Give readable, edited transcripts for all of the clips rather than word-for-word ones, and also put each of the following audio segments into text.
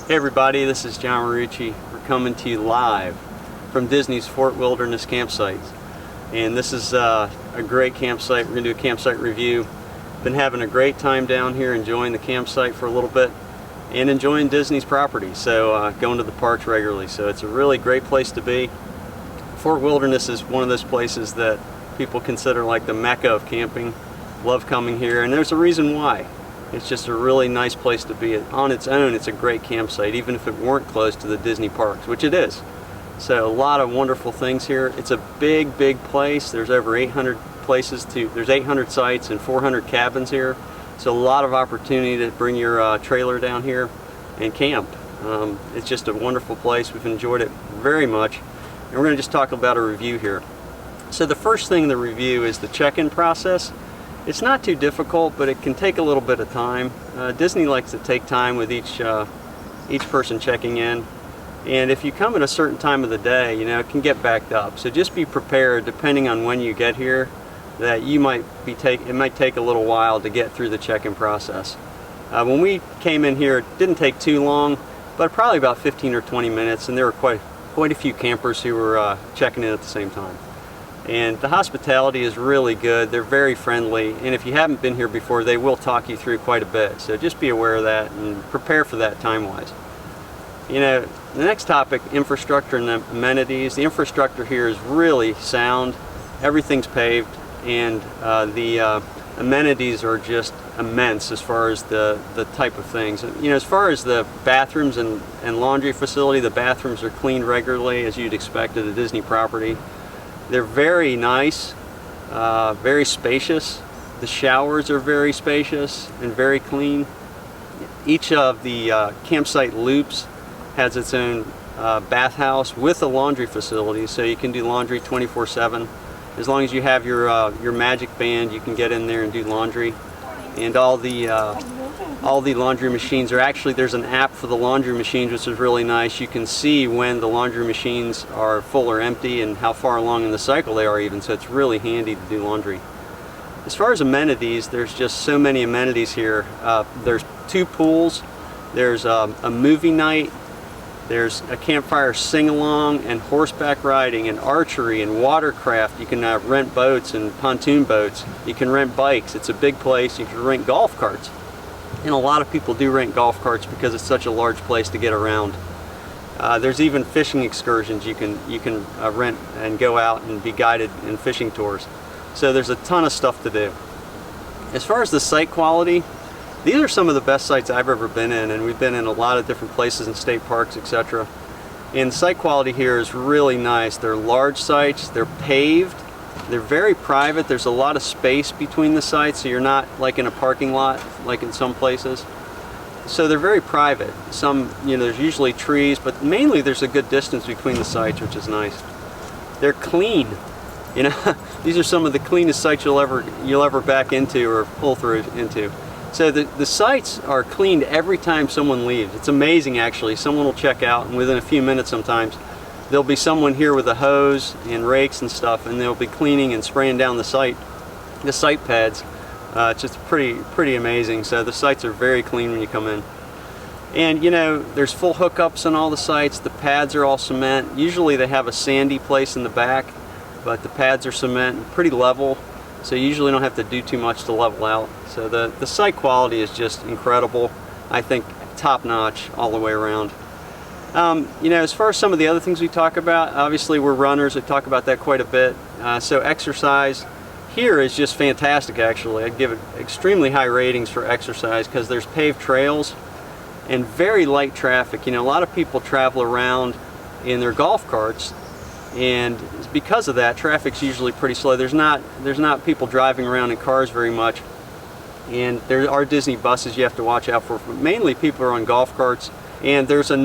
Hey everybody, this is John Marucci. We're coming to you live from Disney's Fort Wilderness campsite. And this is a great campsite. We're going to do a campsite review. Been having a great time down here, enjoying the campsite for a little bit and enjoying Disney's property. So going to the parks regularly. So it's a really great place to be. Fort Wilderness is one of those places that people consider like the mecca of camping. Love coming here, and there's a reason why. It's just a really nice place to be. On its own, it's a great campsite, even if it weren't close to the Disney parks, which it is. So a lot of wonderful things here. It's a big place. There's over 800 there's 800 sites and 400 cabins here. So a lot of opportunity to bring your trailer down here and camp. It's just a wonderful place. We've enjoyed it very much. And we're going to just talk about a review here. So the first thing in the review is the check-in process. It's not too difficult, but it can take a little bit of time. Disney likes to take time with each person checking in. And if you come at a certain time of the day, you know, it can get backed up. So just be prepared, depending on when you get here, that it might take a little while to get through the check-in process. When we came in here, it didn't take too long, but probably about 15 or 20 minutes, and there were quite a few campers who were checking in at the same time. And the hospitality is really good. They're very friendly, and if you haven't been here before, they will talk you through quite a bit. So just be aware of that and prepare for that time-wise. You know, the next topic, infrastructure and amenities. The infrastructure here is really sound. Everything's paved, and the amenities are just immense as far as the type of things. You know, as far as the bathrooms and laundry facility, the bathrooms are cleaned regularly, as you'd expect at a Disney property. They're very nice, very spacious. The showers are very spacious and very clean. Each of the campsite loops has its own bathhouse with a laundry facility, so you can do laundry 24/7. As long as you have your magic band, you can get in there and do laundry. And all the laundry machines are actually, there's an app for the laundry machines, which is really nice. You can see when the laundry machines are full or empty and how far along in the cycle they are even, so it's really handy to do laundry. As far as amenities, there's just so many amenities here. There's 2 pools, there's a movie night, there's a campfire sing-along and horseback riding and archery and watercraft. You can rent boats and pontoon boats. You can rent bikes. It's a big place. You can rent golf carts. And a lot of people do rent golf carts because it's such a large place to get around. There's even fishing excursions you can rent and go out and be guided in fishing tours. So there's a ton of stuff to do. As far as the site quality, these are some of the best sites I've ever been in, and we've been in a lot of different places in state parks, etc. And site quality here is really nice. They're large sites, they're paved, they're very private. There's a lot of space between the sites, so you're not like in a parking lot like in some places. So they're very private. Some, you know, there's usually trees, but mainly there's a good distance between the sites, which is nice. They're clean. You know, these are some of the cleanest sites you'll ever back into or pull through into. So the sites are cleaned every time someone leaves. It's amazing, actually. Someone will check out, and within a few minutes sometimes, there'll be someone here with a hose and rakes and stuff, and they'll be cleaning and spraying down the site pads. It's just pretty amazing. So the sites are very clean when you come in. And you know, there's full hookups on all the sites. The pads are all cement. Usually they have a sandy place in the back, but the pads are cement and pretty level. So you usually don't have to do too much to level out. So the site quality is just incredible. I think top-notch all the way around. You know, as far as some of the other things we talk about, obviously we're runners. We talk about that quite a bit. So exercise here is just fantastic, actually. I'd give it extremely high ratings for exercise because there's paved trails and very light traffic. You know, a lot of people travel around in their golf carts, and because of that, traffic's usually pretty slow. There's not people driving around in cars very much, and there are Disney buses you have to watch out for. But mainly people are on golf carts, and there's a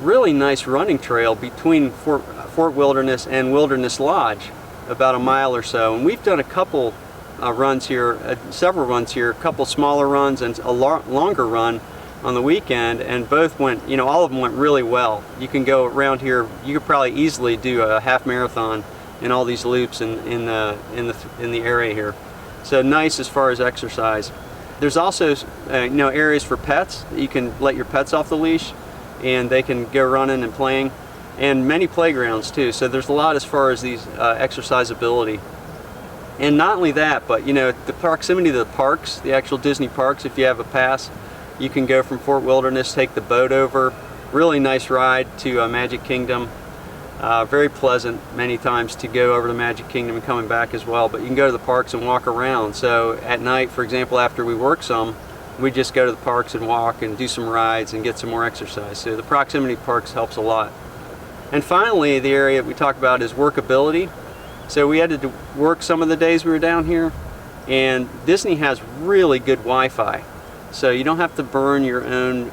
really nice running trail between Fort Wilderness and Wilderness Lodge, about a mile or so. And we've done a couple runs here, several runs here, a couple smaller runs and a longer run on the weekend, and both went, you know, all of them went really well. You can go around here, you could probably easily do a half marathon in all these loops in the area here. So nice as far as exercise. There's also you know, areas for pets. You can let your pets off the leash. and they can go running and playing, and many playgrounds too. So there's a lot as far as these exercisability. And not only that, but you know, the proximity to the parks, the actual Disney parks, if you have a pass, you can go from Fort Wilderness, take the boat over. Really nice ride to Magic Kingdom. Very pleasant many times to go over to Magic Kingdom and coming back as well. But you can go to the parks and walk around. So at night, for example, after we work some, we just go to the parks and walk and do some rides and get some more exercise. So the proximity to parks helps a lot. And finally, the area we talk about is workability. So we had to work some of the days we were down here, and Disney has really good Wi-Fi. So you don't have to burn your own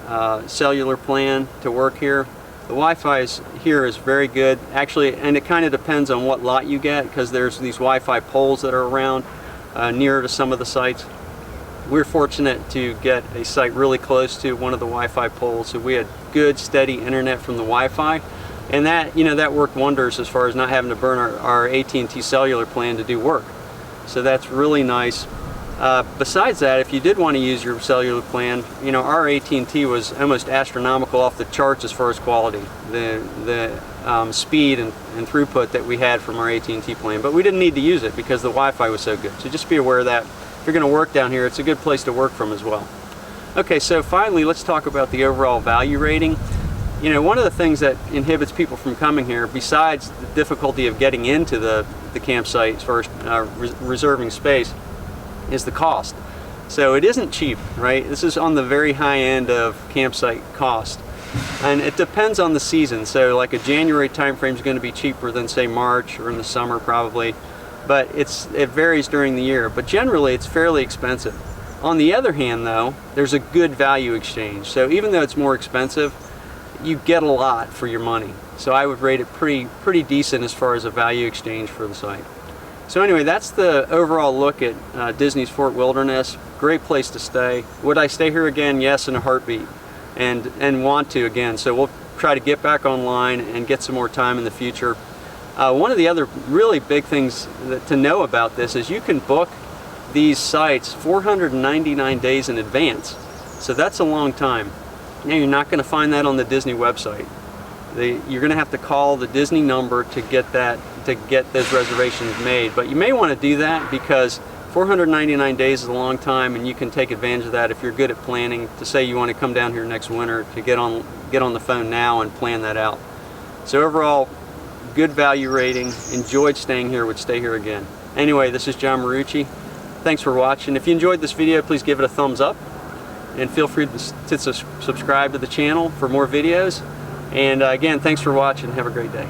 cellular plan to work here. The Wi-Fi here is very good, actually, and it kind of depends on what lot you get, because there's these Wi-Fi poles that are around nearer to some of the sites. We're fortunate to get a site really close to one of the Wi-Fi poles, so we had good, steady internet from the Wi-Fi. And that, you know, that worked wonders as far as not having to burn our AT&T cellular plan to do work. So that's really nice. Besides that, if you did want to use your cellular plan, you know, our AT&T was almost astronomical, off the charts as far as quality, the speed and throughput that we had from our AT&T plan. But we didn't need to use it because the Wi-Fi was so good. So just be aware of that. If you're going to work down here, it's a good place to work from as well. Okay, so finally, let's talk about the overall value rating. You know, one of the things that inhibits people from coming here, besides the difficulty of getting into the campsite as far as reserving space, is the cost. So it isn't cheap, right? This is on the very high end of campsite cost. And it depends on the season. So like a January time frame is going to be cheaper than, say, March, or in the summer probably. But it varies during the year. But generally it's fairly expensive. On the other hand though, there's a good value exchange. So even though it's more expensive, you get a lot for your money. So I would rate it pretty decent as far as a value exchange for the site. So anyway, that's the overall look at Disney's Fort Wilderness. Great place to stay. Would I stay here again? Yes, in a heartbeat, and want to again. So we'll try to get back online and get some more time in the future. One of the other really big things to know about this is you can book these sites 499 days in advance. So that's a long time. Now, you're not going to find that on the Disney website. You're going to have to call the Disney number to get those reservations made. But you may want to do that because 499 days is a long time, and you can take advantage of that if you're good at planning. To say you want to come down here next winter, to get on the phone now and plan that out. So overall, good value rating. Enjoyed staying here. Would stay here again. Anyway, this is John Marucci. Thanks for watching. If you enjoyed this video, please give it a thumbs up. And feel free to subscribe to the channel for more videos. And again, thanks for watching. Have a great day.